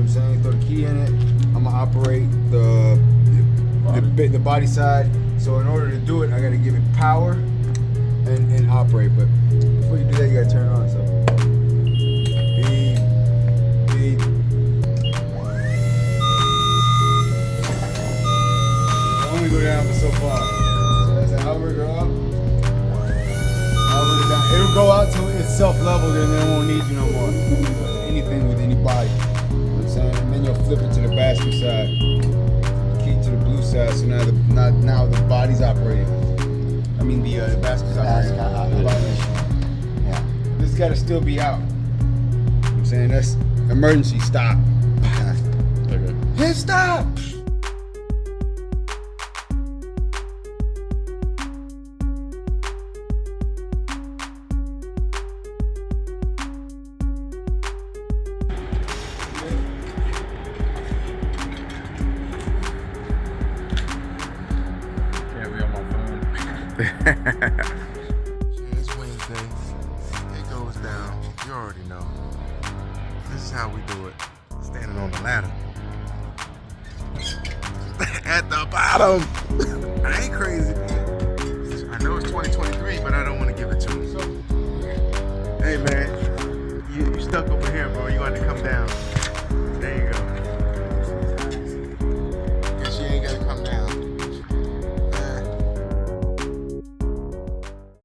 I'm saying? Throw the key in it. I'm gonna operate the body side. So in order to do it, I gotta give it power and operate. But before you do that, you gotta turn it on. So beep, beep. It'll only go down for so far. So as I hover it up, hover it down. It'll go out till it's self-leveled and it won't need you no more. Anything with any body. You know what I'm saying? And then you'll flip it to the basket side. Key to the blue side, so now the body's operating. I mean the basket's operating. Yeah. This gotta still be out. You know what I'm saying? That's emergency stop. Okay. Hit stop! It's Wednesday. It goes down. You already know. This is how we do it. Standing on the ladder. At the bottom. I ain't crazy. I know it's 2023, but I don't want to give it to him. Hey man, you stuck over here, bro. You got to come down.